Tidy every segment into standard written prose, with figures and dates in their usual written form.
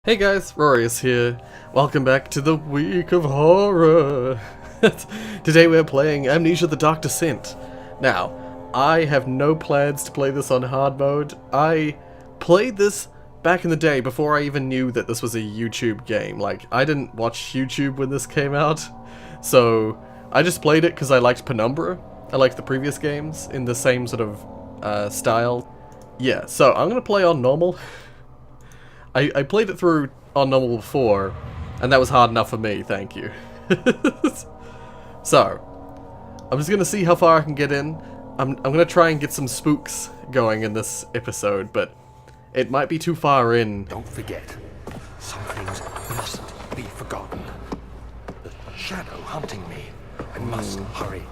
Hey guys, Rorius here. Welcome back to the Week of Horror. Today we're playing Amnesia: The Dark Descent. Now, I have no plans to play this on hard mode. I played this back in the day before I even knew that this was a YouTube game. Like, I didn't watch YouTube when this came out, so I just played it because I liked Penumbra. I liked the previous games in the same sort of style. Yeah, so I'm gonna play on normal. I played it through on normal before, and that was hard enough for me, thank you. So, I'm just gonna see how far I can get in. I'm gonna try and get some spooks going in this episode, but it might be too far in. Don't forget, some things mustn't be forgotten. The shadow hunting me. I must hurry.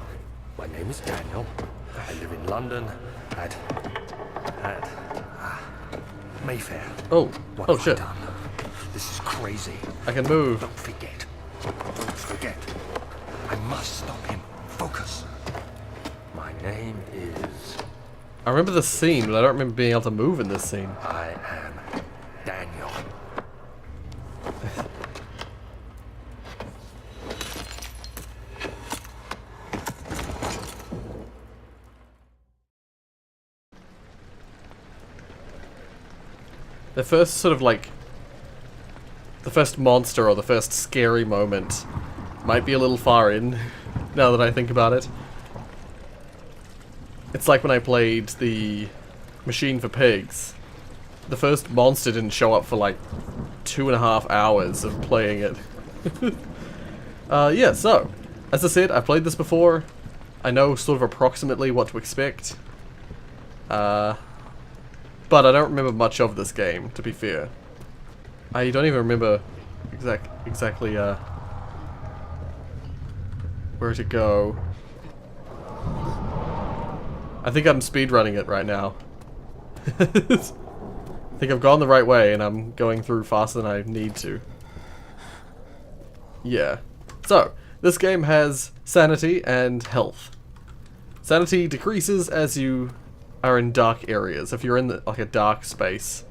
My name is Daniel. I live in London at Mayfair. Oh, What oh have I shit. done? This is crazy. I can move. Don't forget. Don't forget. I must stop him. Focus. My name is... I remember the scene, but I don't remember being able to move in this scene. I am Daniel. The first sort of like... the first monster or the first scary moment might be a little far in, now that I think about it. It's like when I played the Machine for Pigs. The first monster didn't show up for like 2.5 hours of playing it. Yeah, so, as I said, I've played this before. I know sort of approximately what to expect. But I don't remember much of this game, to be fair. I don't even remember exactly where to go. I think I'm speedrunning it right now. I think I've gone the right way and I'm going through faster than I need to. Yeah. So, this game has sanity and health. Sanity decreases as you are in dark areas. If you're in like a dark space,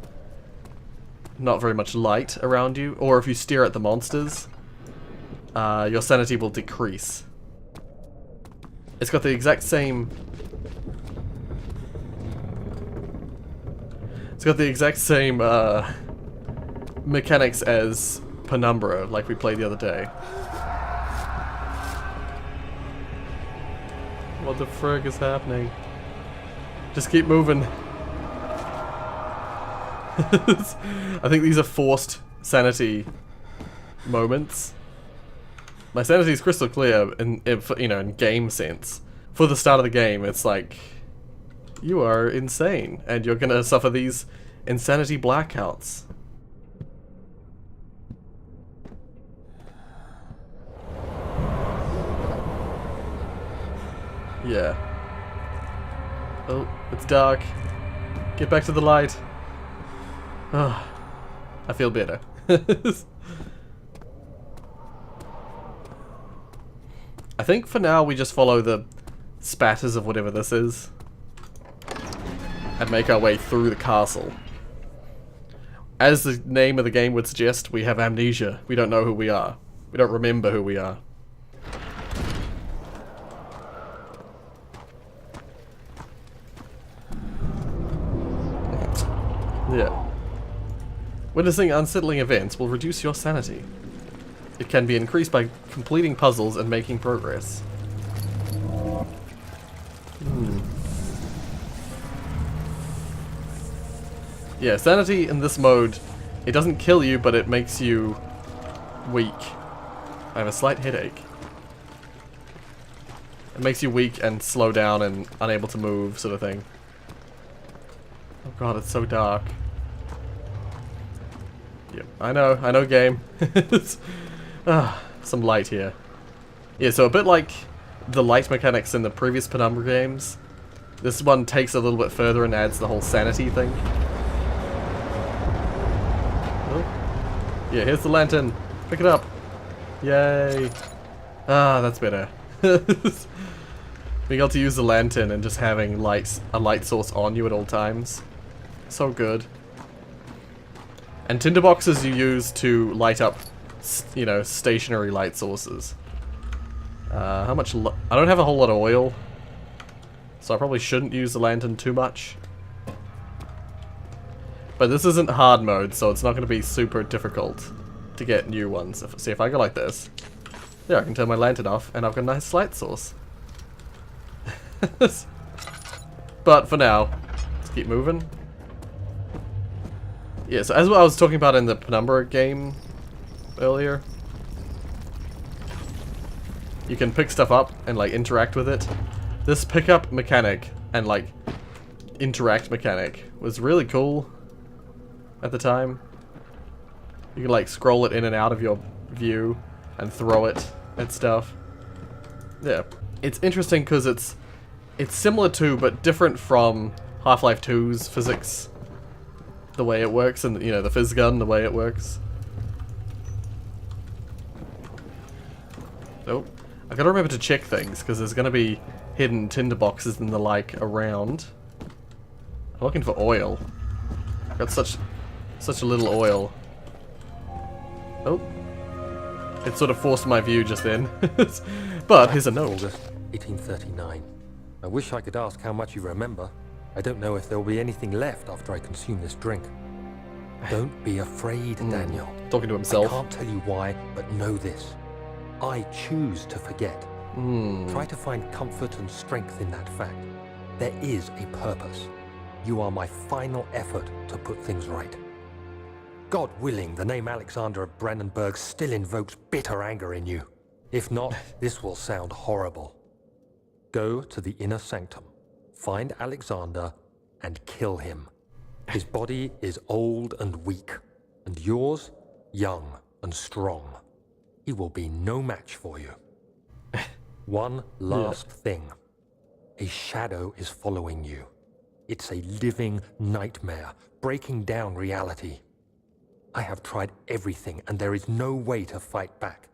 not very much light around you, or if you stare at the monsters, your sanity will decrease. It's got the exact same... It's got the exact same mechanics as Penumbra, like we played the other day. What the frick is happening? Just keep moving. I think these are forced sanity moments. My sanity is crystal clear in game sense. For the start of the game, it's like, you are insane, and you're gonna suffer these insanity blackouts. Yeah. Oh, it's dark. Get back to the light. Oh, I feel better. I think for now we just follow the spatters of whatever this is and make our way through the castle. As the name of the game would suggest, we have amnesia. We don't know who we are. We don't remember who we are. Yeah. Witnessing unsettling events will reduce your sanity. It can be increased by completing puzzles and making progress. Yeah, sanity in this mode, it doesn't kill you, but it makes you weak. I have a slight headache. It makes you weak and slow down and unable to move, sort of thing. Oh god, it's so dark. Yep, I know game. Some light here. Yeah, so a bit like the light mechanics in the previous Penumbra games, this one takes a little bit further and adds the whole sanity thing. Oh. Yeah, here's the lantern. Pick it up. Yay. Ah, that's better. Being able to use the lantern and just having a light source on you at all times. So good. And tinderboxes you use to light up, you know, stationary light sources. How much... I don't have a whole lot of oil, so I probably shouldn't use the lantern too much. But this isn't hard mode, so it's not going to be super difficult to get new ones. See, if I go like this, there, I can turn my lantern off, and I've got a nice light source. But for now, let's keep moving. Yeah, so as I was talking about in the Penumbra game earlier, you can pick stuff up and like interact with it. This pickup mechanic and like interact mechanic was really cool at the time. You can like scroll it in and out of your view and throw it at stuff. Yeah, it's interesting because it's similar to but different from Half-Life 2's physics, the way it works, and you know, the fizz gun, the way it works. Nope. I gotta remember to check things because there's gonna be hidden tinderboxes and the like around. I'm looking for oil. I've got such a little oil. Oh. It sort of forced my view just then. But here's a note. August 1839. I wish I could ask how much you remember. I don't know if there will be anything left after I consume this drink. Don't be afraid, Daniel. Talking to himself. I can't tell you why, but know this. I choose to forget. Try to find comfort and strength in that fact. There is a purpose. You are my final effort to put things right. God willing, the name Alexander of Brandenburg still invokes bitter anger in you. If not, this will sound horrible. Go to the inner sanctum, find Alexander, and kill him. His body is old and weak, and yours, young and strong. He will be no match for you. One last thing. A shadow is following you. It's a living nightmare, breaking down reality. I have tried everything, and there is no way to fight back.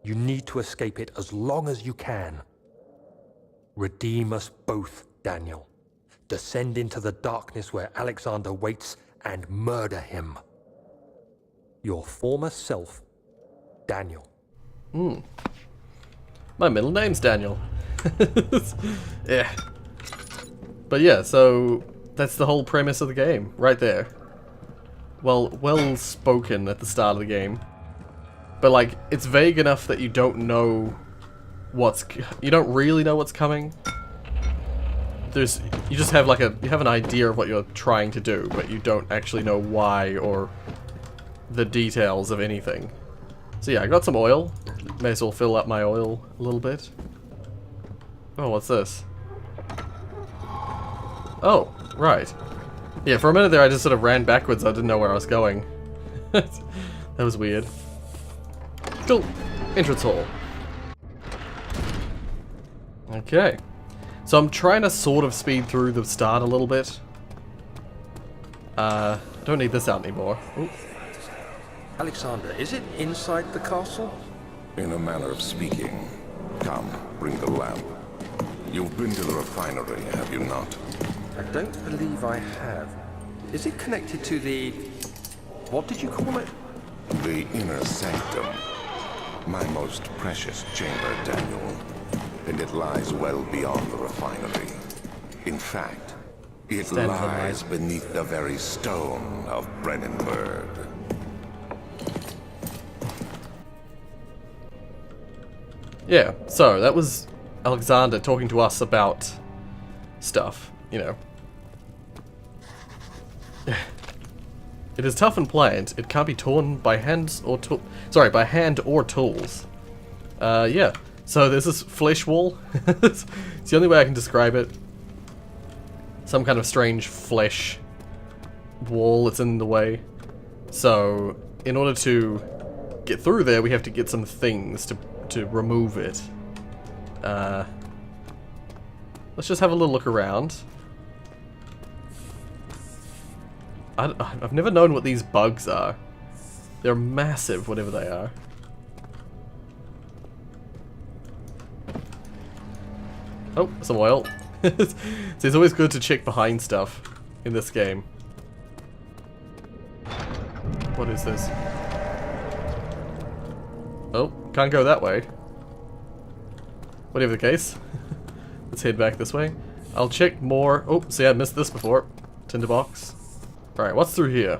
You need to escape it as long as you can. Redeem us both, Daniel. Descend into the darkness where Alexander waits and murder him. Your former self, Daniel. My middle name's Daniel. Yeah. But yeah, so that's the whole premise of the game, right there. Well spoken at the start of the game. But like, it's vague enough that you don't know you don't really know what's coming. You just have like you have an idea of what you're trying to do, but you don't actually know why or the details of anything. So yeah, I got some oil. May as well fill up my oil a little bit. Oh, what's this? Oh, right. Yeah, for a minute there I just sort of ran backwards. I didn't know where I was going. That was weird. Cool. Entrance hall. Okay. So I'm trying to sort of speed through the start a little bit. Don't need this out anymore. Ooh. Alexander, is it inside the castle? In a manner of speaking. Come, bring the lamp. You've been to the refinery, have you not? I don't believe I have. Is it connected to the... what did you call it? The inner sanctum. My most precious chamber, Daniel. And it lies well beyond the refinery. In fact, it lies beneath the very stone of Brandenburg. Yeah, so that was Alexander talking to us about stuff, you know. It is tough and pliant. It can't be torn by hands or by hand or tools. Yeah. So there's this flesh wall. It's the only way I can describe it. Some kind of strange flesh wall that's in the way. So in order to get through there, we have to get some things to remove it. Let's just have a little look around. I've never known what these bugs are. They're massive, whatever they are. Oh, some oil. So it's always good to check behind stuff in this game. What is this? Oh, can't go that way. Whatever the case. Let's head back this way. I'll check more. Oh, see, I missed this before. Tinderbox. Alright, what's through here?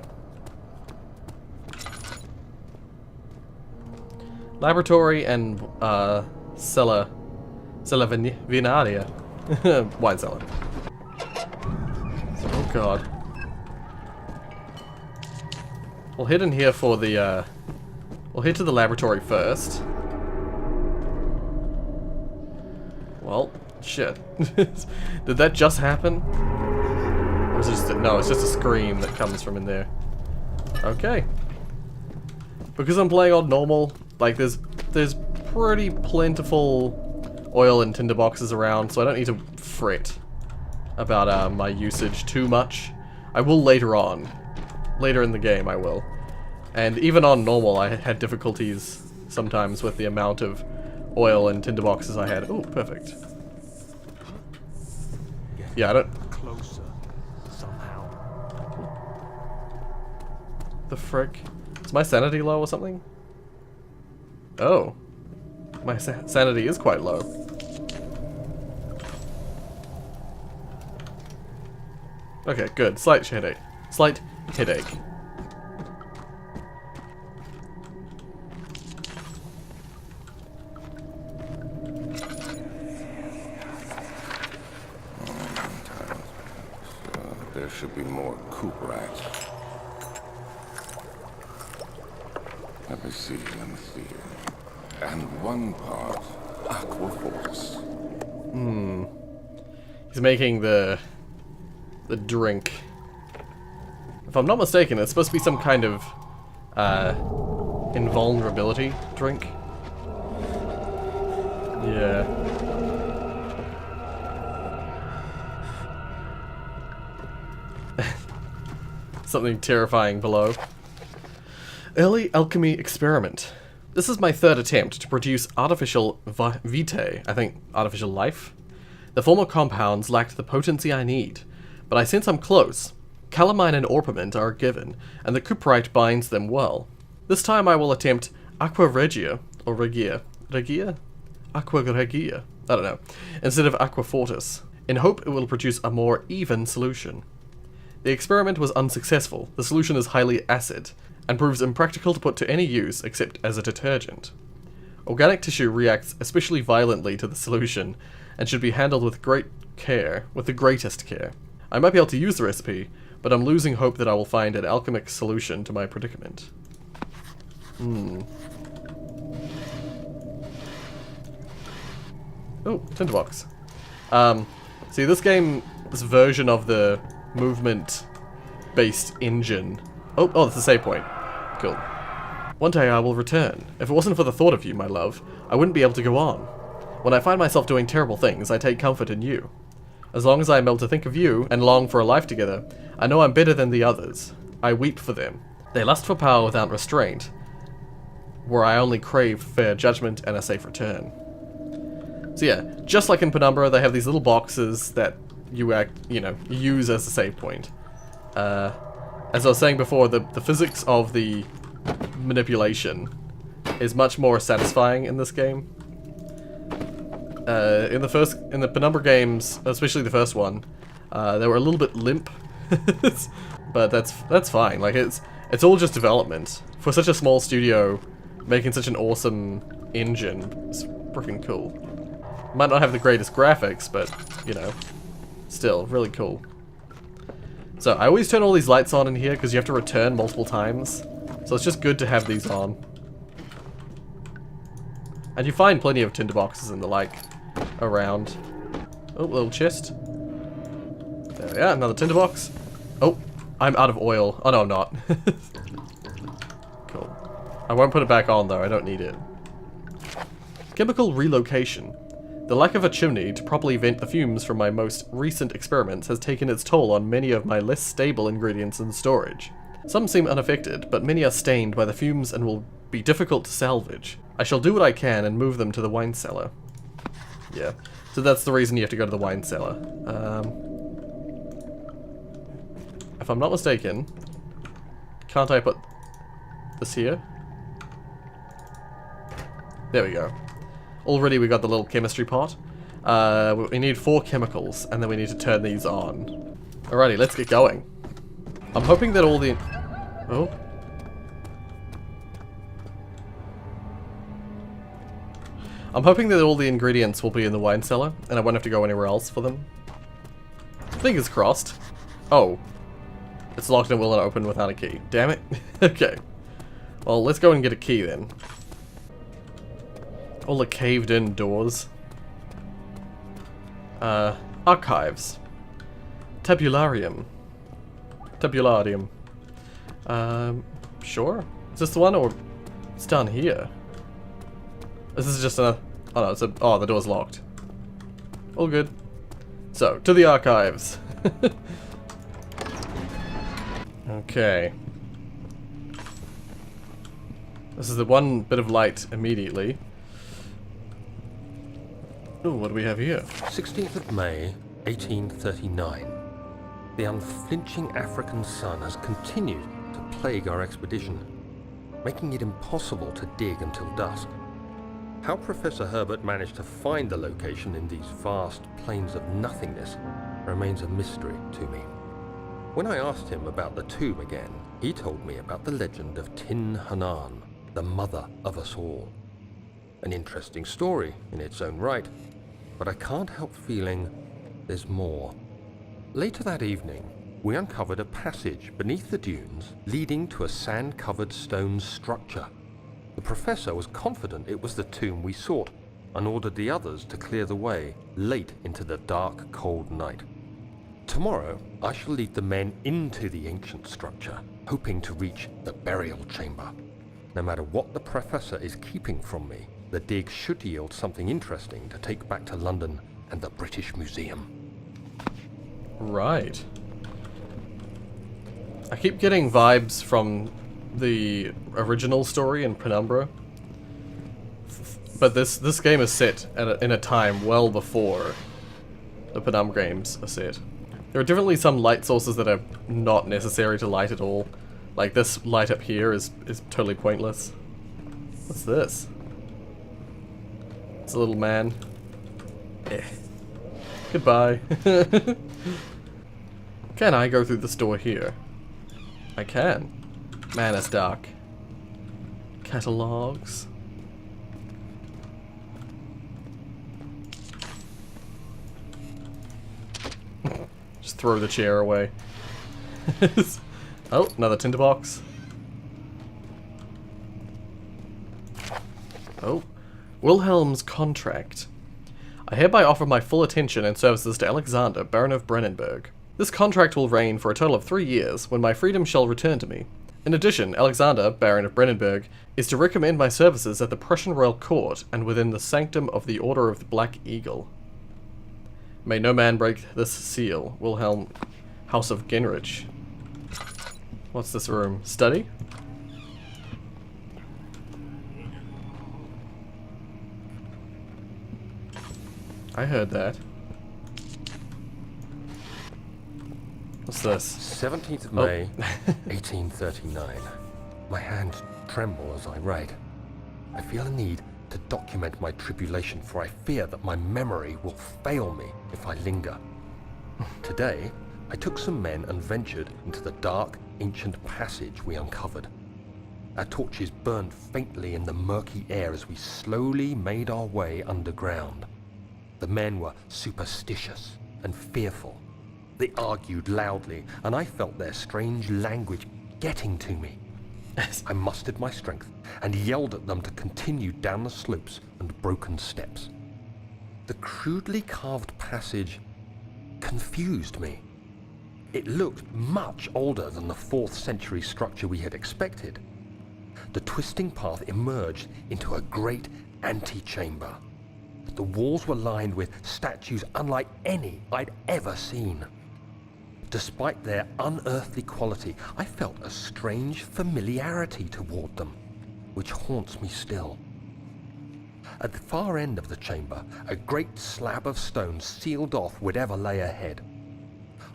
Laboratory and, cellar. Cellar vinaria. Wine cellar. Oh god. We'll head in here for the, we'll head to the laboratory first. Well, shit. Did that just happen? Or is it just no, it's just a scream that comes from in there. Okay. Because I'm playing on normal, like there's pretty plentiful oil and tinder boxes around, so I don't need to fret about my usage too much. I will later on. Later in the game I will. And even on normal I had difficulties sometimes with the amount of oil and tinder boxes I had. Oh, perfect. Yeah, I don't... Closer, somehow. The frick? Is my sanity low or something? Oh. My sanity is quite low. Okay, good. Slight headache. Slight headache. There should be more coop rats. Let me see. And one part aquaforce. He's making the drink. If I'm not mistaken, it's supposed to be some kind of invulnerability drink. Yeah. Something terrifying below. Early alchemy experiment. This is my third attempt to produce artificial vitae, I think artificial life. The former compounds lacked the potency I need, but I sense I'm close. Calamine and orpiment are given, and the cuprite binds them well. This time I will attempt aqua regia, or regia. Regia? Aqua regia. I don't know. Instead of aqua fortis, in hope it will produce a more even solution. The experiment was unsuccessful. The solution is highly acid, and proves impractical to put to any use except as a detergent. Organic tissue reacts especially violently to the solution, and should be handled with great care, with the greatest care. I might be able to use the recipe, but I'm losing hope that I will find an alchemic solution to my predicament. Oh, tinderbox. See, this version of the movement-based engine. Oh, that's the save point. Cool. One day I will return. If it wasn't for the thought of you, my love, I wouldn't be able to go on. When I find myself doing terrible things, I take comfort in you. As long as I am able to think of you, and long for a life together, I know I'm better than the others. I weep for them. They lust for power without restraint, where I only crave fair judgment and a safe return. So yeah, just like in Penumbra, they have these little boxes that you use as a save point. As I was saying before, the physics of the manipulation is much more satisfying in this game. In the Penumbra games, especially the first one, they were a little bit limp, but that's fine. Like it's all just development for such a small studio, making such an awesome engine. It's freaking cool. Might not have the greatest graphics, but still really cool. So I always turn all these lights on in here because you have to return multiple times. So it's just good to have these on. And you find plenty of tinderboxes and the like around. Oh, little chest. There we are, another tinderbox. Oh, I'm out of oil. Oh no, I'm not. Cool. I won't put it back on though, I don't need it. Chemical relocation. The lack of a chimney to properly vent the fumes from my most recent experiments has taken its toll on many of my less stable ingredients in storage. Some seem unaffected, but many are stained by the fumes and will be difficult to salvage. I shall do what I can and move them to the wine cellar. Yeah, so that's the reason you have to go to the wine cellar. If I'm not mistaken, can't I put... This here. There we go. Already we got the little chemistry pot. We need 4 chemicals, and then we need to turn these on. Alrighty, let's get going. I'm hoping that all the... Oh. I'm hoping that all the ingredients will be in the wine cellar, and I won't have to go anywhere else for them. Fingers crossed. Oh. It's locked and will not open without a key. Damn it. Okay. Well, let's go and get a key then. All the caved in doors. Archives. Tabularium. Tabularium. Sure. Is this the one, or it's down here? This is just a... Oh no, it's a... Oh, the door's locked. All good. So, to the archives. Okay. This is the one bit of light immediately. Ooh, what do we have here? 16th of May, 1839. The unflinching African sun has continued to plague our expedition, making it impossible to dig until dusk. How Professor Herbert managed to find the location in these vast plains of nothingness remains a mystery to me. When I asked him about the tomb again, he told me about the legend of Tin Hanan, the mother of us all. An interesting story in its own right, but I can't help feeling there's more. Later that evening, we uncovered a passage beneath the dunes leading to a sand-covered stone structure. The professor was confident it was the tomb we sought and ordered the others to clear the way late into the dark, cold night. Tomorrow, I shall lead the men into the ancient structure, hoping to reach the burial chamber. No matter what the professor is keeping from me, the dig should yield something interesting to take back to London and the British Museum. Right. I keep getting vibes from the original story in Penumbra. But this game is set at in a time well before the Penumbra games are set. There are definitely some light sources that are not necessary to light at all. Like this light up here is totally pointless. What's this? It's a little man. Eh. Goodbye. Can I go through this door here? I can. Man, it's dark. Catalogs. Just throw the chair away. Oh, another tinderbox. Oh. Wilhelm's contract. I hereby offer my full attention and services to Alexander, Baron of Brennenburg. This contract will reign for a total of 3 years, when my freedom shall return to me. In addition, Alexander, Baron of Brennenburg, is to recommend my services at the Prussian Royal Court and within the sanctum of the Order of the Black Eagle. May no man break this seal. Wilhelm, House of Genrich. What's this room? Study? I heard that. What's this? 17th of May, 1839. My hands tremble as I write. I feel a need to document my tribulation, for I fear that my memory will fail me if I linger. Today, I took some men and ventured into the dark, ancient passage we uncovered. Our torches burned faintly in the murky air as we slowly made our way underground. The men were superstitious and fearful. They argued loudly, and I felt their strange language getting to me. I mustered my strength and yelled at them to continue down the slopes and broken steps. The crudely carved passage confused me. It looked much older than the 4th century structure we had expected. The twisting path emerged into a great antechamber. The walls were lined with statues unlike any I'd ever seen. Despite their unearthly quality, I felt a strange familiarity toward them, which haunts me still. At the far end of the chamber, a great slab of stone sealed off whatever lay ahead.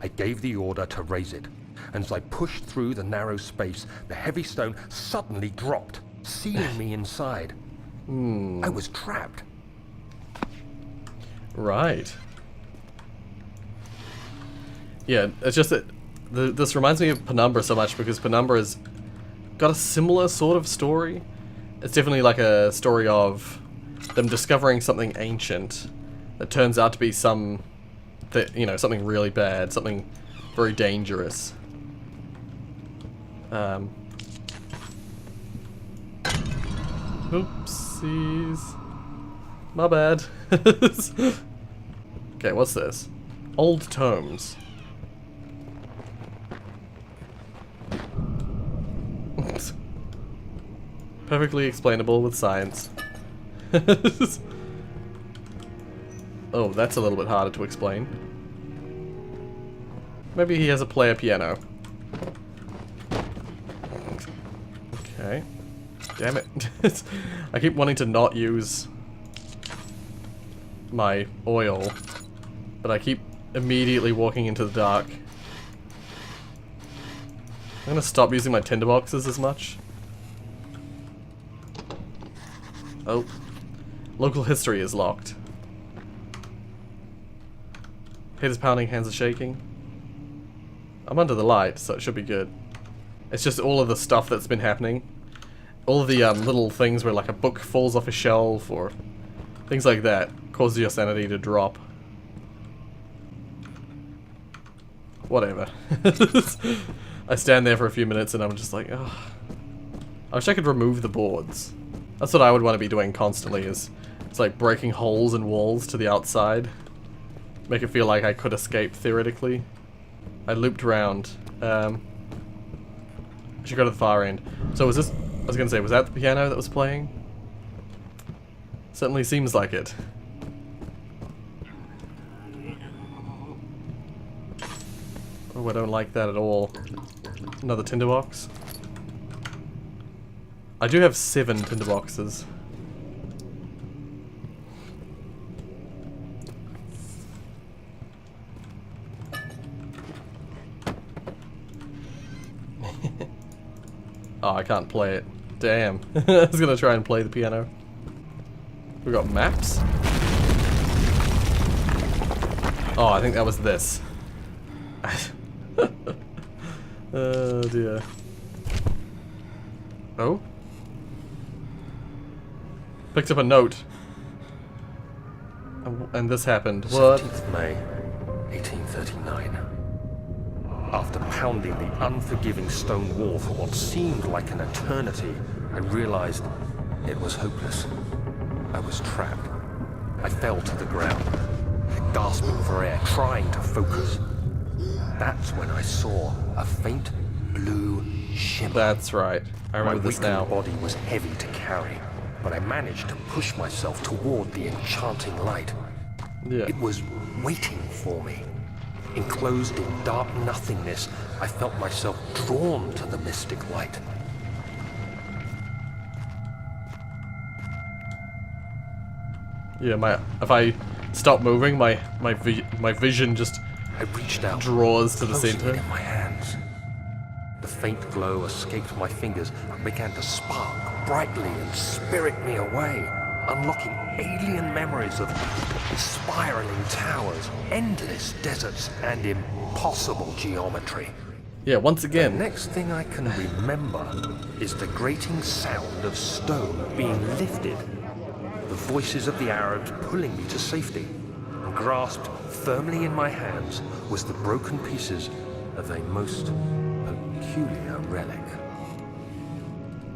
I gave the order to raise it, and as I pushed through the narrow space, the heavy stone suddenly dropped, sealing me inside. I was trapped. Right. Yeah, it's just that this reminds me of Penumbra so much because Penumbra has got a similar sort of story. It's definitely like a story of them discovering something ancient that turns out to be something really bad, something very dangerous. Oopsies. My bad. Okay, what's this? Old tomes. Perfectly explainable with science. Oh, that's a little bit harder to explain. Maybe he has a player piano. Okay. Damn it. I keep wanting to not use my oil, but I keep immediately walking into the dark. I'm gonna stop using my tinderboxes as much. Oh. Local history is locked. Head is pounding, hands are shaking. I'm under the light, so it should be good. It's just all of the stuff that's been happening. All of the little things where like a book falls off a shelf or things like that causes your sanity to drop. Whatever. I stand there for a few minutes and I'm just like, ugh. I wish I could remove the boards. That's what I would want to be doing constantly, is it's like breaking holes in walls to the outside. Make it feel like I could escape theoretically. I looped around. I should go to the far end. So was this, I was gonna say, was that the piano that was playing? Certainly seems like it. Oh, I don't like that at all. Another tinderbox. I do have 7 tinderboxes. Oh, I can't play it. Damn. I was gonna try and play the piano. We got maps? Oh, I think that was this. Oh dear. Oh? Picked up a note. And this happened. What? 17th May, 1839. After pounding the unforgiving stone wall for what seemed like an eternity, I realized it was hopeless. I was trapped. I fell to the ground, gasping for air, trying to focus. That's when I saw a faint blue shimmer. That's right. I remember this now. My weakened body was heavy to carry, but I managed to push myself toward the enchanting light. Yeah. It was waiting for me. Enclosed in dark nothingness, I felt myself drawn to the mystic light. Yeah, if I stop moving, my vision just I reached out, draws to the closing center. it in my hands. The faint glow escaped my fingers and began to spark brightly and spirit me away, unlocking alien memories of spiraling towers, endless deserts, and impossible geometry. Yeah, once The again. next thing I can remember is the grating sound of stone being lifted, the voices of the Arabs pulling me to safety, and grasped firmly in my hands was the broken pieces of a most peculiar relic.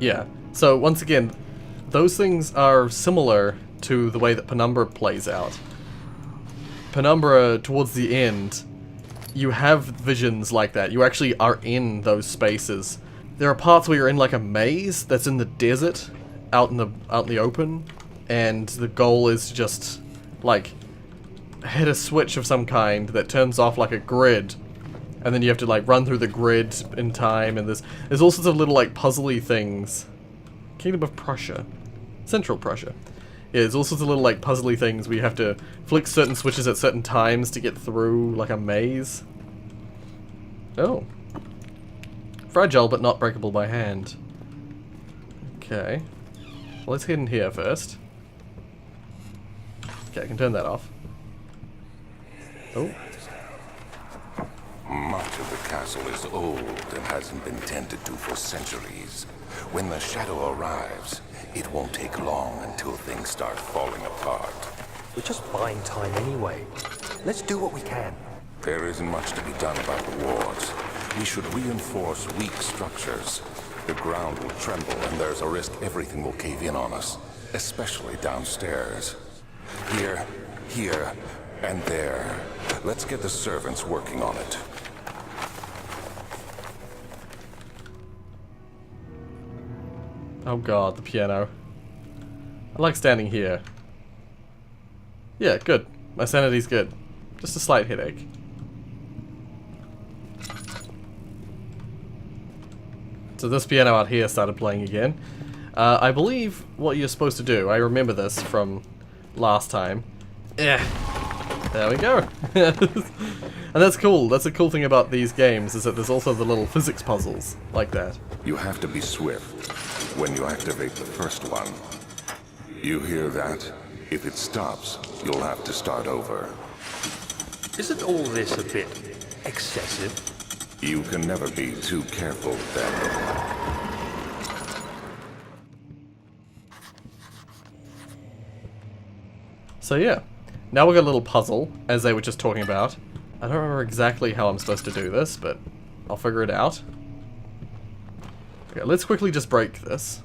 Yeah. So once again, those things are similar to the way that Penumbra plays out. Penumbra, towards the end, you have visions like that. You actually are in those spaces. There are parts where you're in like a maze that's in the desert, out in the open, and the goal is just like hit a switch of some kind that turns off like a grid, and then you have to like run through the grid in time. And there's all sorts of little like puzzly things. Kingdom of Prussia, Central Prussia. Yeah, there's all sorts of little like puzzly things where you have to flick certain switches at certain times to get through like a maze. Oh, Fragile, but not breakable by hand. Okay. Well, let's head in here first. Okay, I can turn that off. Oh. Much of the castle is old and hasn't been tended to for centuries. When the shadow arrives, it won't take long until things start falling apart. We're just buying time anyway. Let's do what we can. There isn't much to be done about the wards. We should reinforce weak structures. The ground will tremble and there's a risk everything will cave in on us, especially downstairs. Here, and there. Let's get the servants working on it. Oh god, the piano. I like standing here. Yeah, good. My sanity's good. Just a slight headache. So this piano out here started playing again. I believe what you're supposed to do, I remember this from last time. Yeah. There we go. And that's cool. That's a cool thing about these games, is that there's also the little physics puzzles like that. You have to be swift when you activate the first one. You hear that? If it stops, you'll have to start over. Isn't all this a bit excessive? You can never be too careful, Daniel. So yeah, now we've got a little puzzle, as they were just talking about. I don't remember exactly how I'm supposed to do this, but I'll figure it out. Okay, let's quickly just break this.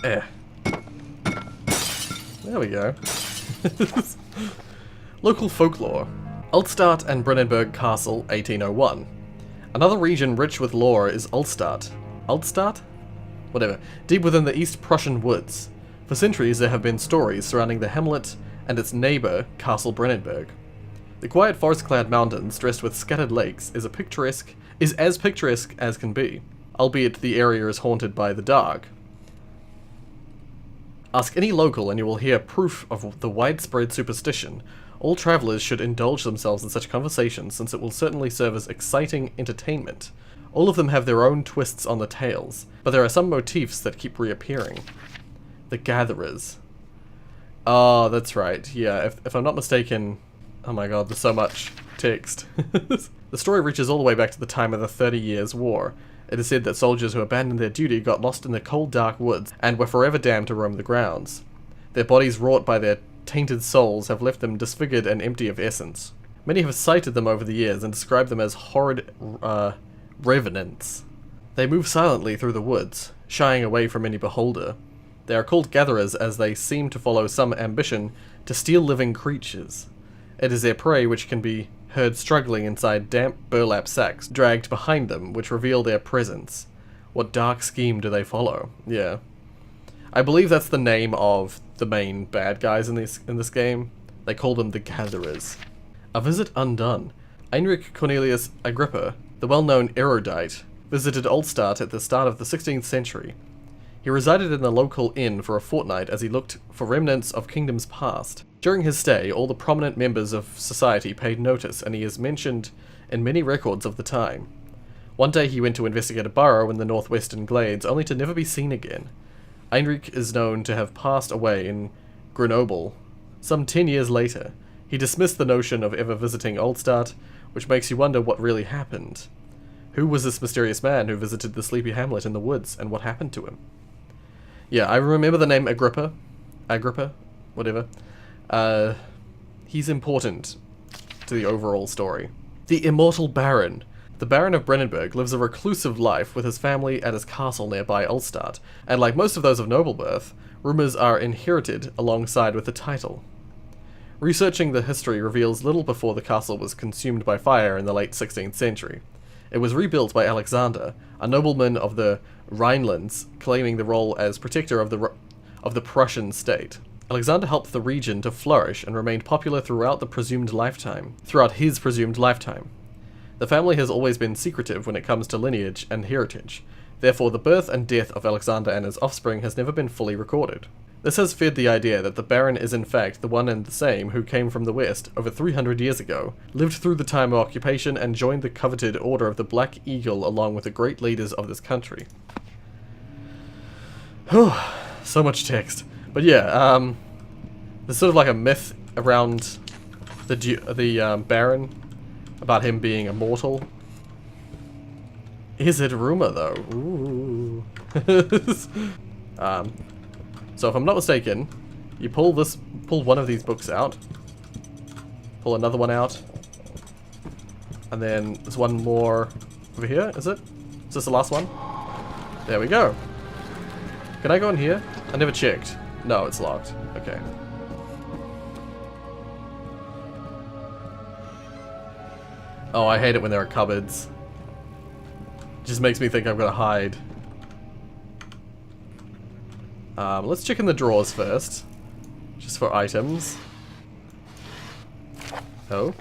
There we go. Local folklore. Ulstadt and Brennenburg Castle, 1801. Another region rich with lore is Ulstadt. Ulstadt? Whatever. Deep within the East Prussian woods. For centuries there have been stories surrounding the hamlet and its neighbour, Castle Brennenburg. The quiet forest-clad mountains, dressed with scattered lakes, is as picturesque as can be, albeit the area is haunted by the dark. Ask any local and you will hear proof of the widespread superstition. All travellers should indulge themselves in such conversations, since it will certainly serve as exciting entertainment. All of them have their own twists on the tales, but there are some motifs that keep reappearing. The Gatherers. Oh, that's right. Yeah, if I'm not mistaken... Oh my god, there's so much text. The story reaches all the way back to the time of the 30 Years' War. It is said that soldiers who abandoned their duty got lost in the cold, dark woods and were forever damned to roam the grounds. Their bodies, wrought by their tainted souls, have left them disfigured and empty of essence. Many have cited them over the years and described them as horrid revenants. They move silently through the woods, shying away from any beholder. They are called gatherers as they seem to follow some ambition to steal living creatures. It is their prey which can be heard struggling inside damp burlap sacks dragged behind them, which reveal their presence. What dark scheme do they follow? Yeah. I believe that's the name of the main bad guys in this game. They call them the Gatherers. A visit undone. Heinrich Cornelius Agrippa, the well-known erudite, visited Ulstadt at the start of the 16th century. He resided in the local inn for a fortnight as he looked for remnants of kingdoms past. During his stay, all the prominent members of society paid notice, and he is mentioned in many records of the time. One day he went to investigate a burrow in the northwestern glades, only to never be seen again. Heinrich is known to have passed away in Grenoble some 10 years later. He dismissed the notion of ever visiting Ulstadt, which makes you wonder what really happened. Who was this mysterious man who visited the sleepy hamlet in the woods, and what happened to him? Yeah, I remember the name Agrippa, whatever. He's important to the overall story. The Immortal Baron. The Baron of Brennenburg lives a reclusive life with his family at his castle nearby Ulstadt, and like most of those of noble birth, rumours are inherited alongside with the title. Researching the history reveals little before the castle was consumed by fire in the late 16th century. It was rebuilt by Alexander, a nobleman of the Rhinelands, claiming the role as protector of the Prussian state. Alexander helped the region to flourish and remained popular throughout his presumed lifetime. The family has always been secretive when it comes to lineage and heritage. Therefore, the birth and death of Alexander and his offspring has never been fully recorded. This has fed the idea that the Baron is in fact the one and the same who came from the west over 300 years ago, lived through the time of occupation, and joined the coveted Order of the Black Eagle along with the great leaders of this country. Whew, so much text. But yeah, there's sort of like a myth around the Baron about him being immortal. Is it a rumor though? Ooh. So if I'm not mistaken, you pull one of these books out, pull another one out, and then there's one more over here, is it? Is this the last one? There we go. Can I go in here? I never checked. No, it's locked. Okay. Oh, I hate it when there are cupboards. It just makes me think I'm gonna hide. Let's check in the drawers first. Just for items. Oh.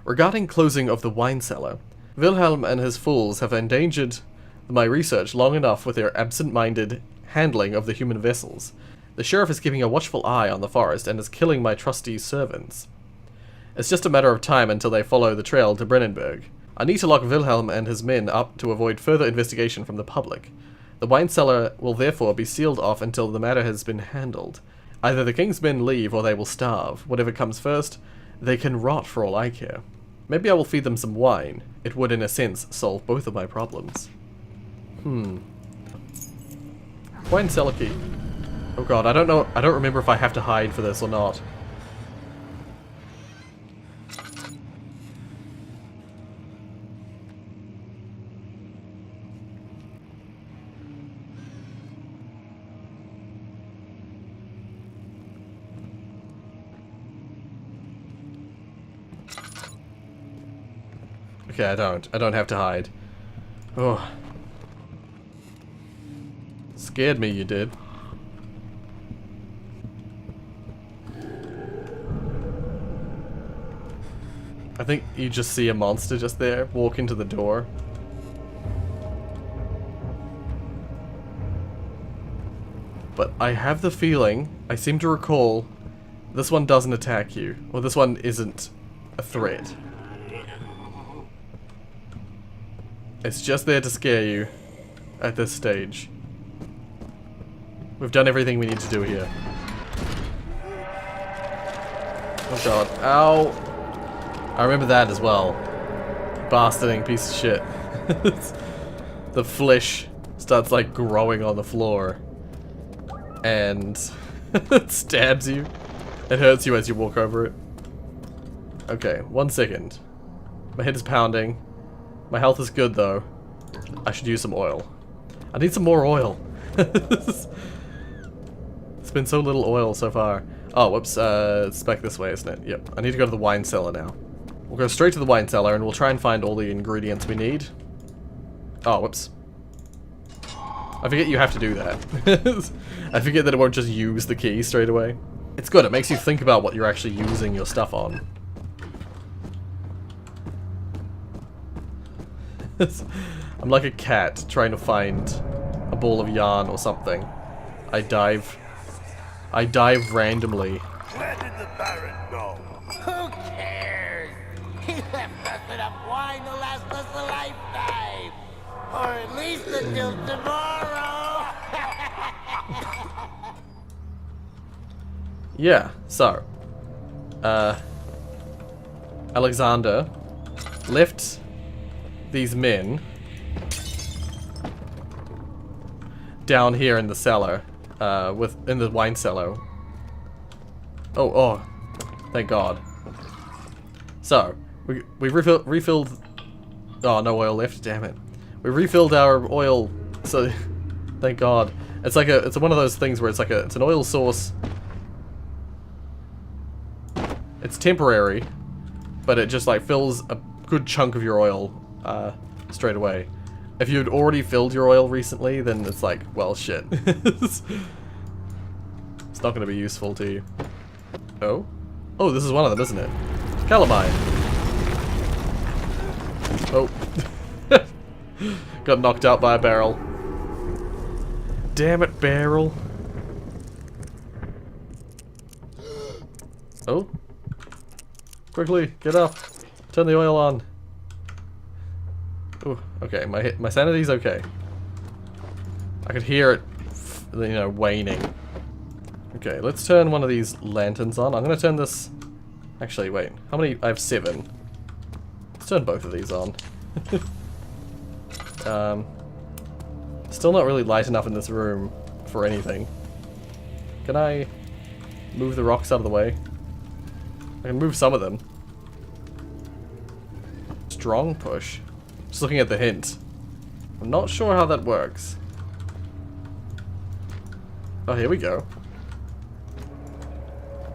Regarding closing of the wine cellar, Wilhelm and his fools have endangered my research long enough with their absent-minded handling of the human vessels. The sheriff is keeping a watchful eye on the forest and is killing my trusty servants. It's just a matter of time until they follow the trail to Brennenburg. I need to lock Wilhelm and his men up to avoid further investigation from the public. The wine cellar will therefore be sealed off until the matter has been handled. Either the king's men leave or they will starve. Whatever comes first, they can rot for all I care. Maybe I will feed them some wine. It would in a sense solve both of my problems. Wine cellar key. Oh god, I don't remember if I have to hide for this or not. Okay, I don't have to hide. Oh. Scared me, you did. I think you just see a monster just there, walk into the door. But I have the feeling, I seem to recall, this one doesn't attack you. Or this one isn't a threat. It's just there to scare you at this stage. We've done everything we need to do here. Oh god. Ow! I remember that as well. Bastarding piece of shit. The flesh starts like growing on the floor. And it stabs you. It hurts you as you walk over it. Okay, 1 second. My head is pounding. My health is good though. I should use some oil. I need some more oil. It's been so little oil so far. Oh, whoops, it's back this way, isn't it? Yep, I need to go to the wine cellar now. We'll go straight to the wine cellar and we'll try and find all the ingredients we need. Oh, whoops. I forget you have to do that. I forget that it won't just use the key straight away. It's good, it makes you think about what you're actually using your stuff on. I'm like a cat trying to find a ball of yarn or something. I dive randomly. Where did the Baron go? Who cares? He left us enough wine to last us a lifetime. Or at least until tomorrow. Yeah, so. Alexander left these men down here in the cellar, in the wine cellar. Oh, thank God. So, we refilled. Oh, no oil left. Damn it. We refilled our oil. So, thank God. It's like it's one of those things where it's an oil source. It's temporary, but it just like fills a good chunk of your oil straight away. If you'd already filled your oil recently, then it's like, well, shit. It's not going to be useful to you. Oh? Oh, this is one of them, isn't it? Calamine. Oh. Got knocked out by a barrel. damn it, barrel. Oh. Quickly, get up. Turn the oil on. Ooh, okay, my sanity's okay. I could hear it, you know, waning. Okay, let's turn one of these lanterns on. I'm gonna turn this... Actually, wait. How many? I have 7. Let's turn both of these on. Still not really light enough in this room for anything. Can I move the rocks out of the way? I can move some of them. Strong push. Just looking at the hint. I'm not sure how that works. Oh, here we go.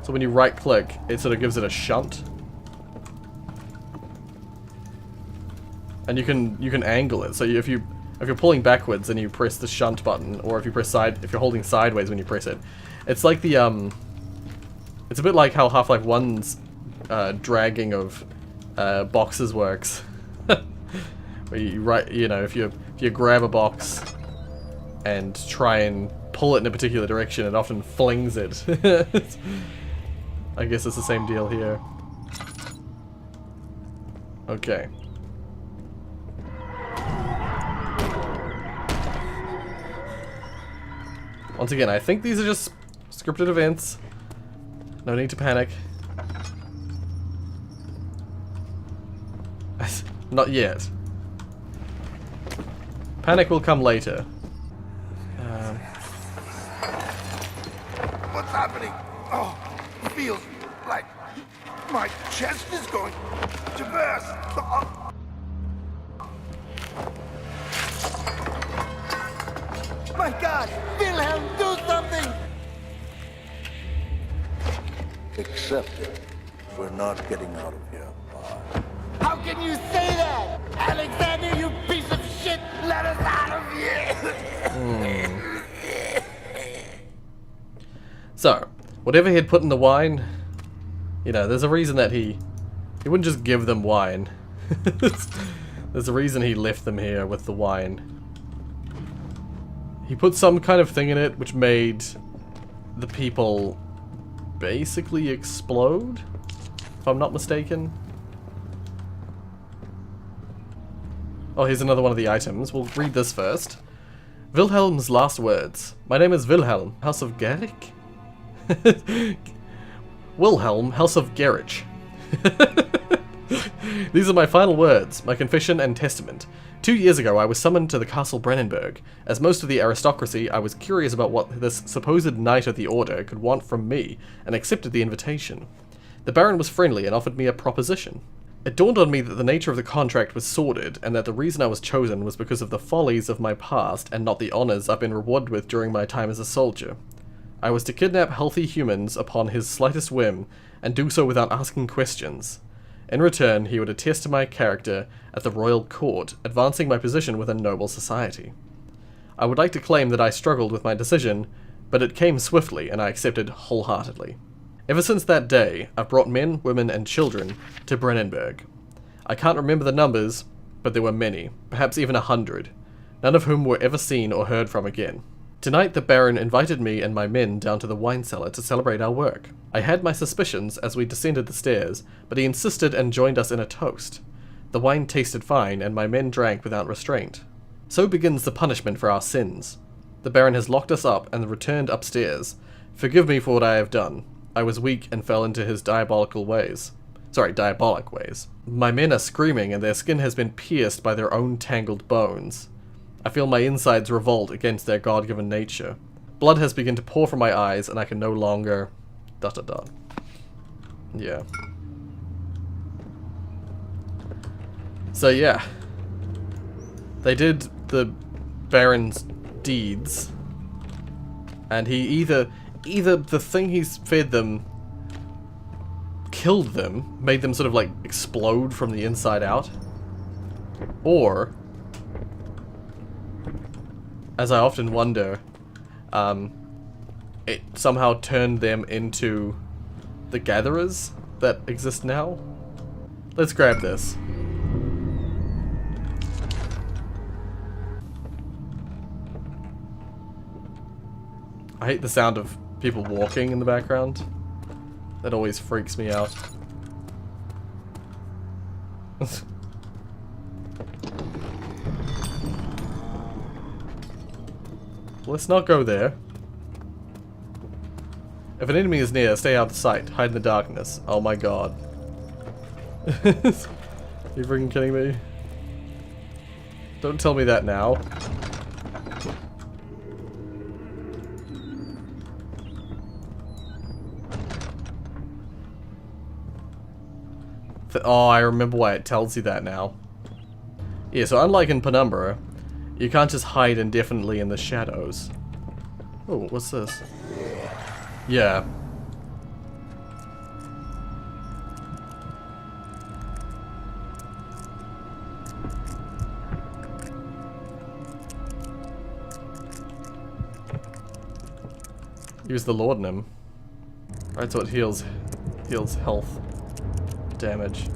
So when you right click, it sort of gives it a shunt. And you can angle it. So if you're pulling backwards and you press the shunt button, or if you press if you're holding sideways when you press it, it's like the it's a bit like how Half-Life 1's dragging of boxes works. Where you know, if you grab a box and try and pull it in a particular direction, it often flings it. I guess it's the same deal here. Okay. Once again, I think these are just scripted events. No need to panic. Not yet. Panic will come later. What's happening? Oh, it feels like my chest is going to burst. Oh. My God! Wilhelm, do something! Accept it. We're not getting out of here. How can you say that? Alexander, you piece of shit! Let us out of here! So, whatever he had put in the wine, you know, there's a reason that he wouldn't just give them wine. There's a reason he left them here with the wine. He put some kind of thing in it which made the people basically explode, if I'm not mistaken. Oh, here's another one of the items. We'll read this first. Wilhelm's last words. My name is Wilhelm, House of Gerich? Wilhelm, House of Gerich. These are my final words, my confession and testament. 2 years ago, I was summoned to the Castle Brennenburg. As most of the aristocracy, I was curious about what this supposed Knight of the Order could want from me, and accepted the invitation. The Baron was friendly and offered me a proposition. It dawned on me that the nature of the contract was sordid, and that the reason I was chosen was because of the follies of my past, and not the honors I've been rewarded with during my time as a soldier. I was to kidnap healthy humans upon his slightest whim, and do so without asking questions. In return, he would attest to my character at the royal court, advancing my position within noble society. I would like to claim that I struggled with my decision, but it came swiftly, and I accepted wholeheartedly. Ever since that day, I've brought men, women, and children to Brennenburg. I can't remember the numbers, but there were many, perhaps even 100, none of whom were ever seen or heard from again. Tonight the Baron invited me and my men down to the wine cellar to celebrate our work. I had my suspicions as we descended the stairs, but he insisted and joined us in a toast. The wine tasted fine, and my men drank without restraint. So begins the punishment for our sins. The Baron has locked us up and returned upstairs. Forgive me for what I have done. I was weak and fell into his diabolic ways. My men are screaming, and their skin has been pierced by their own tangled bones. I feel my insides revolt against their God-given nature. Blood has begun to pour from my eyes, and I can no longer... ... Yeah. So yeah. They did the Baron's deeds. And he either the thing he's fed them killed them, made them sort of like explode from the inside out, or, as I often wonder, it somehow turned them into the gatherers that exist now. Let's grab this. I hate the sound of people walking in the background. That always freaks me out. Let's not go there. If an enemy is near, stay out of sight. Hide in the darkness. Oh my god. You freaking kidding me? Don't tell me that now. Oh, I remember why it tells you that now. Yeah, so unlike in Penumbra, you can't just hide indefinitely in the shadows. Oh, what's this? Yeah. Use the laudanum. Right, so it heals health damage.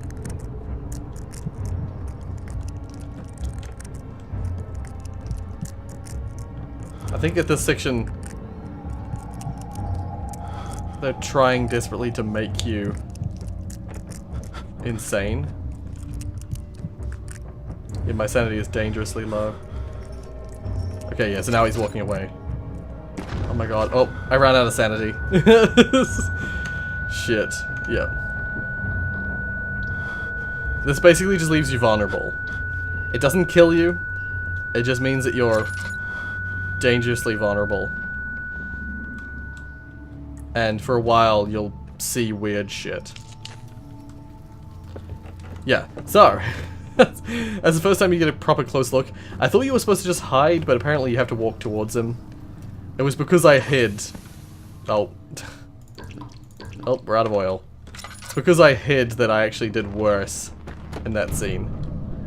I think at this section they're trying desperately to make you insane. Yeah, my sanity is dangerously low. Okay, yeah, so now he's walking away. Oh my god. Oh, I ran out of sanity. Shit. Yep. This basically just leaves you vulnerable. It doesn't kill you. It just means that you're dangerously vulnerable. And for a while, you'll see weird shit. Yeah, so... That's the first time you get a proper close look. I thought you were supposed to just hide, but apparently you have to walk towards him. It was because I hid. Oh. Oh, we're out of oil. It's because I hid that I actually did worse in that scene.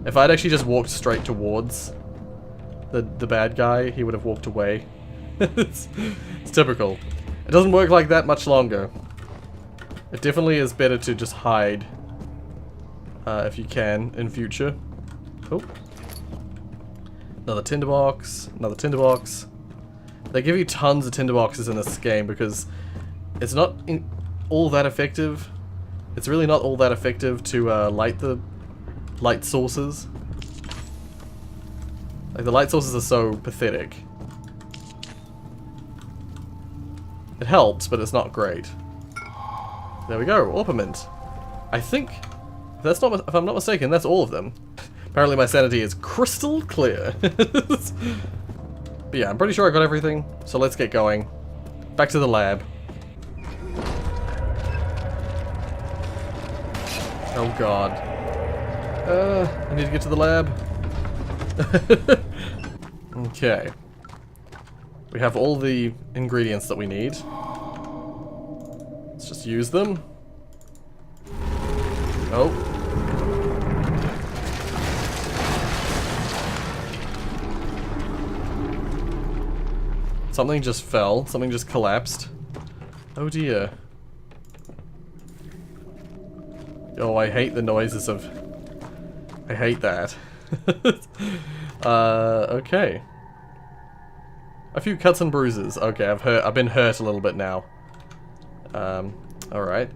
If I'd actually just walked straight towards the bad guy, he would have walked away. It's typical. It doesn't work like that much longer. It definitely is better to just hide. If you can, in future. Oh. Another tinderbox. Another tinderbox. They give you tons of tinderboxes in this game because it's not all that effective. It's really not all that effective to light the light sources. Like, the light sources are so pathetic. It helps, but it's not great. There we go, orpiment. I think... if I'm not mistaken, that's all of them. Apparently my sanity is crystal clear. But yeah, I'm pretty sure I got everything, so let's get going. Back to the lab. Oh god. I need to get to the lab. Okay. We have all the ingredients that we need. Let's just use them. Oh. Something just fell. Something just collapsed. Oh dear. Oh, I hate the noises of... I hate that. Okay. A few cuts and bruises. Okay, I've been hurt a little bit now. Alright.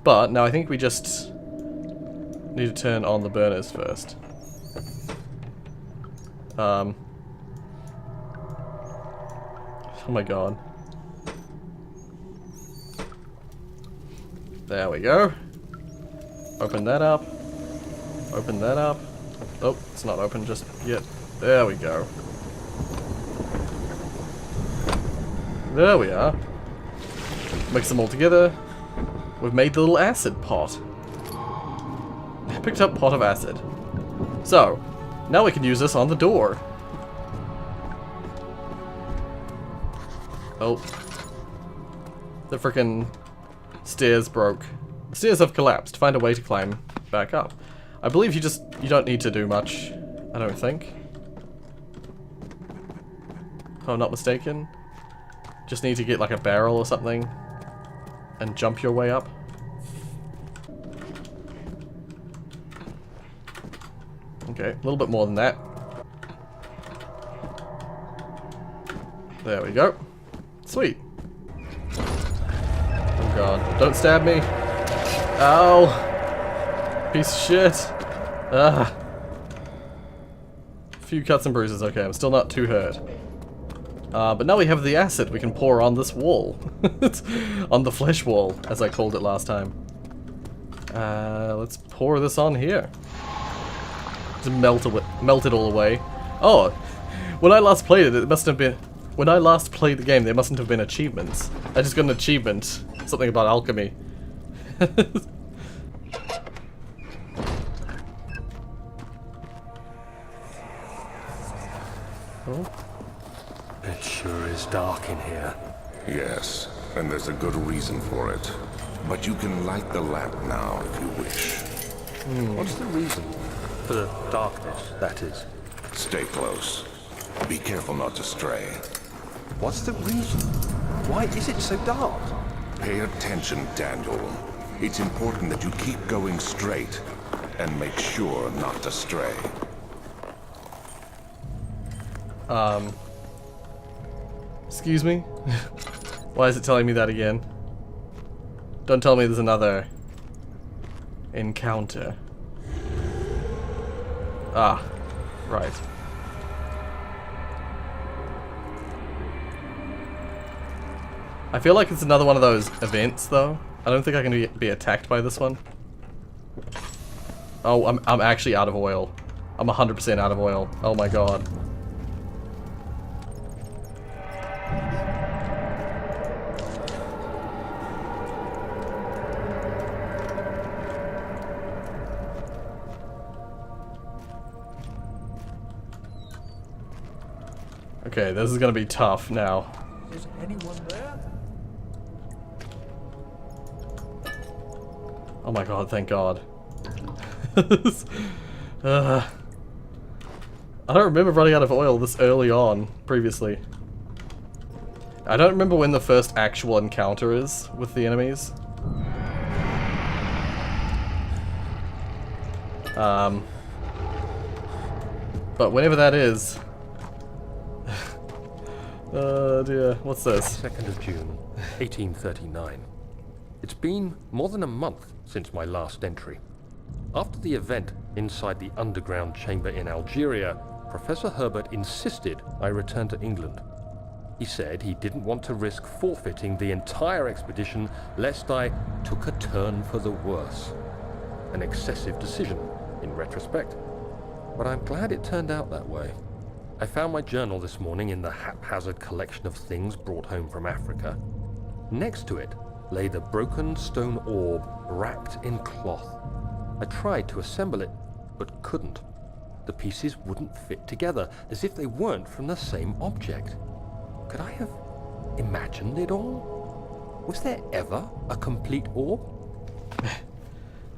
But, now I think we just... need to turn on the burners first. Oh my god. There we go. Open that up. Open that up. Oh, it's not open just yet. There we go. There we are. Mix them all together. We've made the little acid pot. I picked up pot of acid. So, now we can use this on the door. Oh. The frickin' stairs broke. The stairs have collapsed. Find a way to climb back up. I believe you don't need to do much. I don't think. If I'm not mistaken. Just need to get like a barrel or something. And jump your way up. Okay, a little bit more than that. There we go. Sweet. Oh god. Don't stab me. Ow. Piece of shit. Ah. A few cuts and bruises. Okay, I'm still not too hurt. But now we have the acid we can pour on this wall. On the flesh wall, as I called it last time. Let's pour this on here. Just melt it all away. Oh, when I last played it, it must have been... When I last played the game, there mustn't have been achievements. I just got an achievement. Something about alchemy. Oh. It sure is dark in here. Yes, and there's a good reason for it. But you can light the lamp now if you wish. What's the reason? For the darkness, that is. Stay close. Be careful not to stray. What's the reason? Why is it so dark? Pay attention, Daniel. It's important that you keep going straight and make sure not to stray. Excuse me? Why is it telling me that again? Don't tell me there's another encounter. Ah, right. I feel like it's another one of those events, though. I don't think I can be attacked by this one. Oh, I'm actually out of oil. I'm 100% out of oil. Oh my god. Okay, this is gonna be tough now. Is anyone there? Oh my god, thank god. I don't remember running out of oil this early on, previously. I don't remember when the first actual encounter is with the enemies. But whenever that is... Oh dear, what's this? 2nd of June, 1839. It's been more than a month since my last entry. After the event inside the underground chamber in Algeria, Professor Herbert insisted I return to England. He said he didn't want to risk forfeiting the entire expedition lest I took a turn for the worse. An excessive decision, in retrospect. But I'm glad it turned out that way. I found my journal this morning in the haphazard collection of things brought home from Africa. Next to it lay the broken stone orb wrapped in cloth. I tried to assemble it, but couldn't. The pieces wouldn't fit together, as if they weren't from the same object. Could I have imagined it all? Was there ever a complete orb?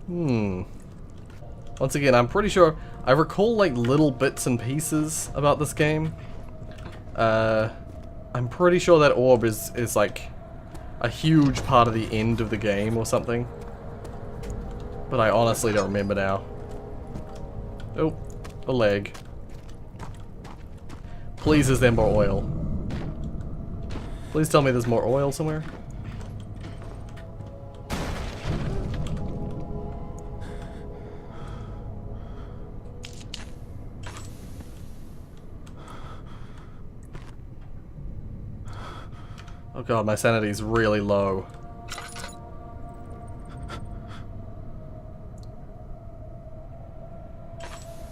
Once again, I'm pretty sure I recall like little bits and pieces about this game. I'm pretty sure that orb is like a huge part of the end of the game or something. But I honestly don't remember now. Oh, a leg. Please, is there more oil? Please tell me there's more oil somewhere. Oh god, my sanity's really low.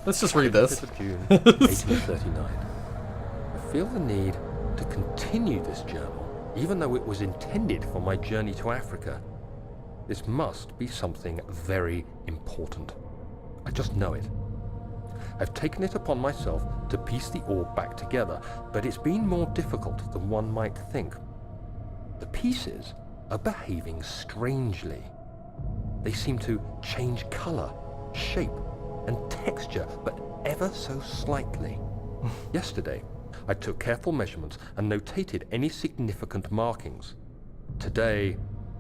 Let's just read this. 5th of June, 1839. I feel the need to continue this journal, even though it was intended for my journey to Africa. This must be something very important. I just know it. I've taken it upon myself to piece the orb back together, but it's been more difficult than one might think. The pieces are behaving strangely. They seem to change color, shape, and texture, but ever so slightly. Yesterday, I took careful measurements and notated any significant markings. Today,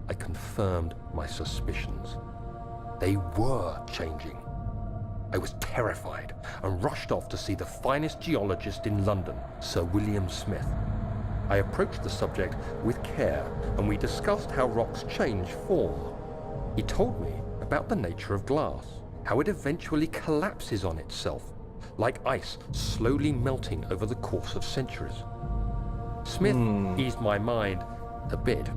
I confirmed my suspicions. They were changing. I was terrified and rushed off to see the finest geologist in London, Sir William Smith. I approached the subject with care, and we discussed how rocks change form. He told me about the nature of glass, how it eventually collapses on itself, like ice slowly melting over the course of centuries. Smith eased my mind a bit,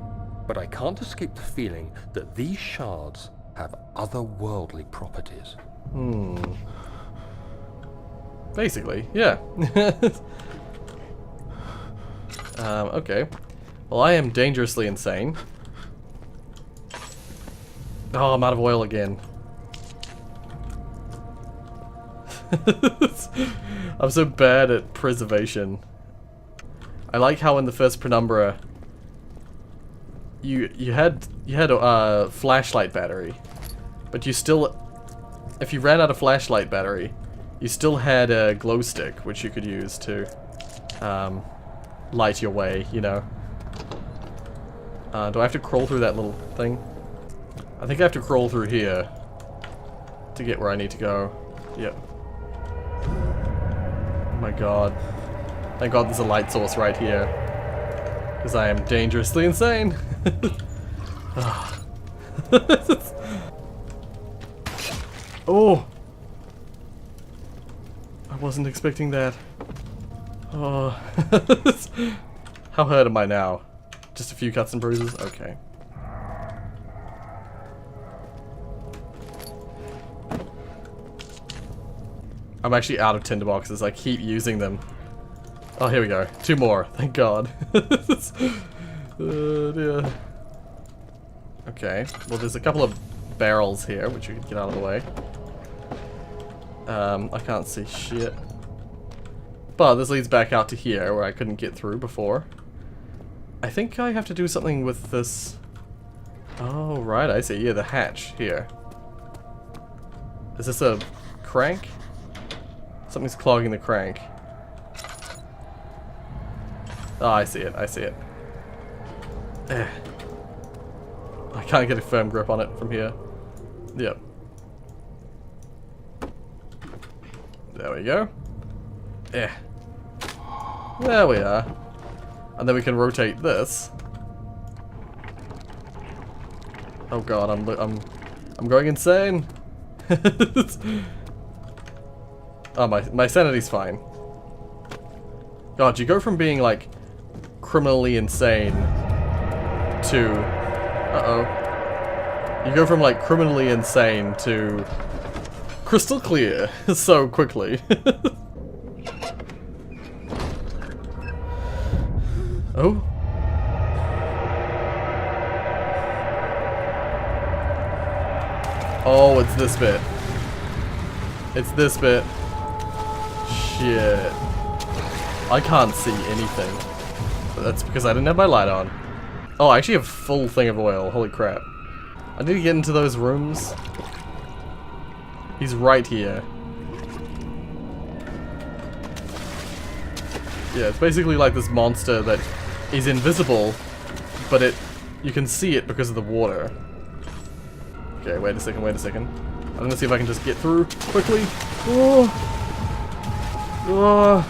but I can't escape the feeling that these shards have otherworldly properties. Basically, yeah. Okay. Well, I am dangerously insane. Oh, I'm out of oil again. I'm so bad at preservation. I like how in the first Penumbra you had a flashlight battery, but you still, if you ran out of flashlight battery, you still had a glow stick which you could use to light your way, you know. Do I have to crawl through that little thing? I think I have to crawl through here to get where I need to go. Yep. Oh my god. Thank god there's a light source right here. Because I am dangerously insane. Oh! I wasn't expecting that. Oh. How hurt am I now? Just a few cuts and bruises? Okay. I'm actually out of tinderboxes. I keep using them. Oh, here we go. 2 more. Thank God. Oh, dear. Okay. Well, there's a couple of barrels here, which we can get out of the way. I can't see shit. But this leads back out to here, where I couldn't get through before. I think I have to do something with this. Oh, right. I see. Yeah, the hatch here. Is this a crank? Something's clogging the crank. Oh, I see it. I see it. I can't get a firm grip on it from here. Yep. There we go. There we are. And then we can rotate this. Oh god, I'm going insane. Oh, my sanity's fine. God, you go from being like criminally insane to you go from like criminally insane to crystal clear so quickly. Oh. Oh, it's this bit. It's this bit. Shit. I can't see anything. But that's because I didn't have my light on. Oh, I actually have a full thing of oil. Holy crap. I need to get into those rooms. He's right here. Yeah, it's basically like this monster that is invisible, but you can see it because of the water. Okay, wait a second, wait a second. I'm gonna see if I can just get through quickly. Oh! Oh!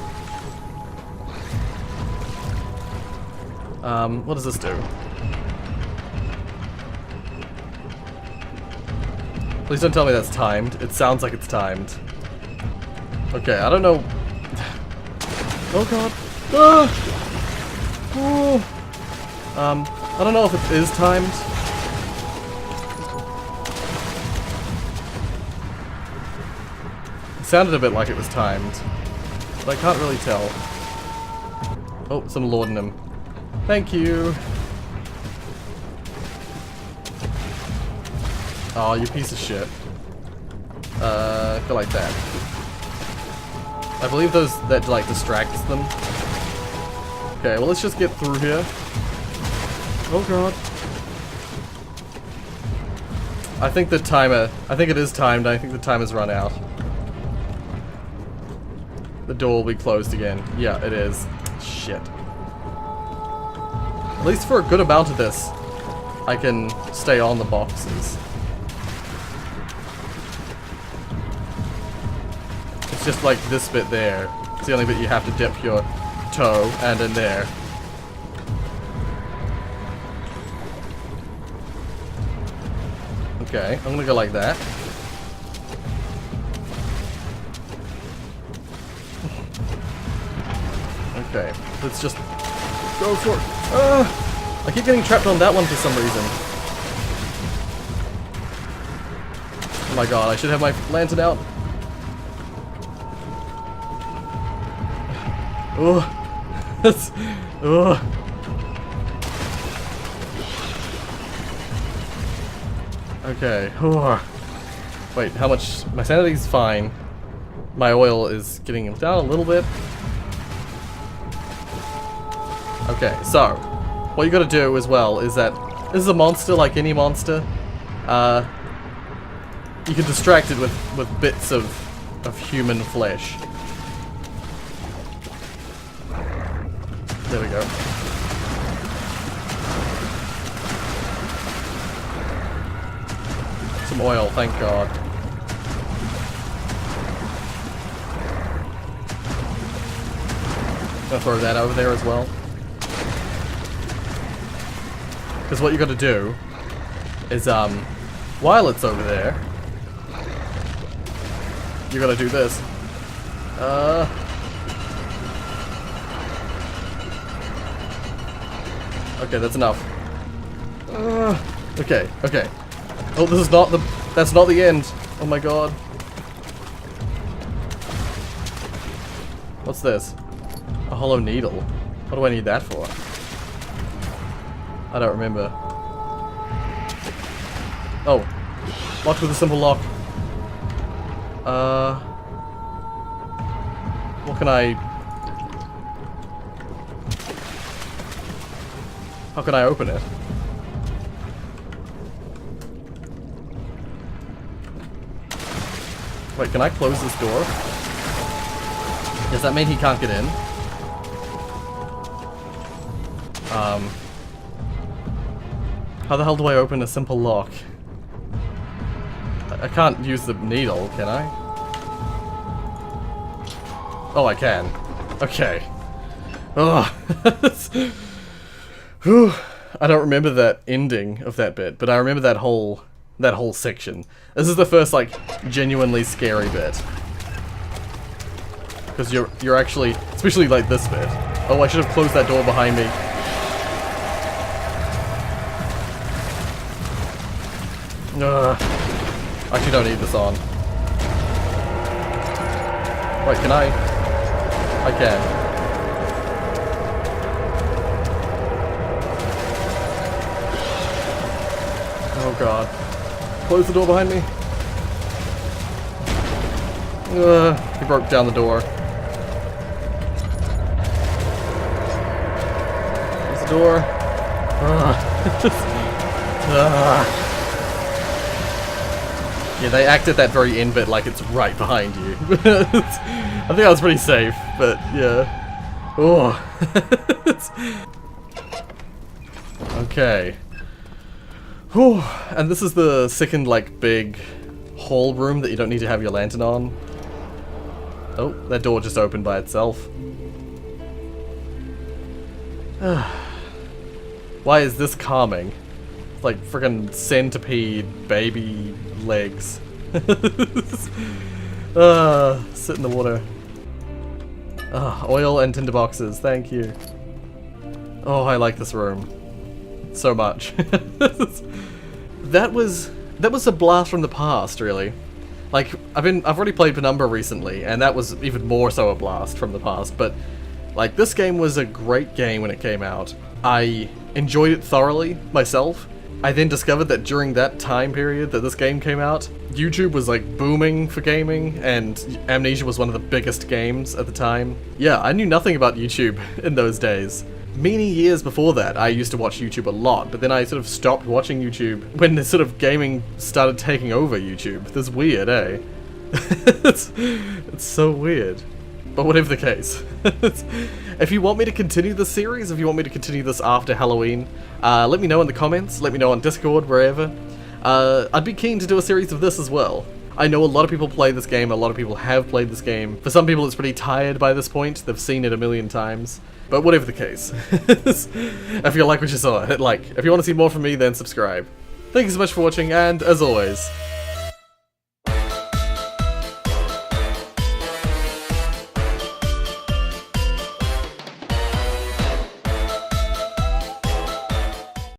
What does this do? Please don't tell me that's timed. It sounds like it's timed. Okay, I don't know. Oh god. Ah! Oh! I don't know if it is timed. It sounded a bit like it was timed, but I can't really tell. Oh, some laudanum. Thank you. Oh, you piece of shit. Go like that. I believe that like distracts them. Okay, well let's just get through here. Oh god. I think the timer, I think it is timed, I think the time has run out. The door will be closed again. Yeah, it is. Shit. At least for a good amount of this, I can stay on the boxes. It's just like this bit there. It's the only bit you have to dip your toe and in there. Okay, I'm gonna go like that. Okay, let's just go for it. I keep getting trapped on that one for some reason. Oh my god, I should have my lantern out. Okay. Wait, how much? My sanity's fine. My oil is getting down a little bit. Okay, so what you gotta do as well is that this is a monster like any monster. You can distract it with bits of human flesh. There we go. Some oil, thank God. Gonna throw that over there as well. Because what you gotta do is, while it's over there, you gotta do this. Okay, that's enough. Okay. Oh, this is not the... That's not the end. Oh my god. What's this? A hollow needle. What do I need that for? I don't remember. Oh. Locked with a simple lock. What can I... How can I open it? Wait, can I close this door? Does that mean he can't get in? How the hell do I open a simple lock? I can't use the needle, can I? Oh, I can. Okay. Oh. Whew. I don't remember that ending of that bit, but I remember that whole section. This is the first, like, genuinely scary bit. Because you're actually, especially like this bit. Oh, I should have closed that door behind me. I actually don't need this on. Wait, can I? I can. Oh god. Close the door behind me. He broke down the door. Close the door. Yeah, they acted that very end bit like it's right behind you. I think I was pretty safe, but yeah. Oh. Okay. Whew. And this is the second, like, big hall room that you don't need to have your lantern on. Oh, that door just opened by itself. Why is this calming? It's like friggin' centipede baby legs. Sit in the water. Oil and tinder boxes, thank you. Oh, I like this room so much. That was a blast from the past, really. Like, I've already played Penumbra recently, and that was even more so a blast from the past, but like, this game was a great game when it came out. I enjoyed it thoroughly myself. I then discovered that during that time period that this game came out, YouTube was like booming for gaming, and Amnesia was one of the biggest games at the time. Yeah, I knew nothing about YouTube in those days. Many years before that, I used to watch YouTube a lot, but then I sort of stopped watching YouTube when the sort of gaming started taking over YouTube. That's weird, eh? it's so weird. But whatever the case. If you want me to continue this series, if you want me to continue this after Halloween, let me know in the comments, let me know on Discord, wherever. I'd be keen to do a series of this as well. I know a lot of people play this game, a lot of people have played this game. For some people it's pretty tired by this point, they've seen it a million times. But whatever the case. If you like what you saw, hit like. If you want to see more from me, then subscribe. Thank you so much for watching, and as always,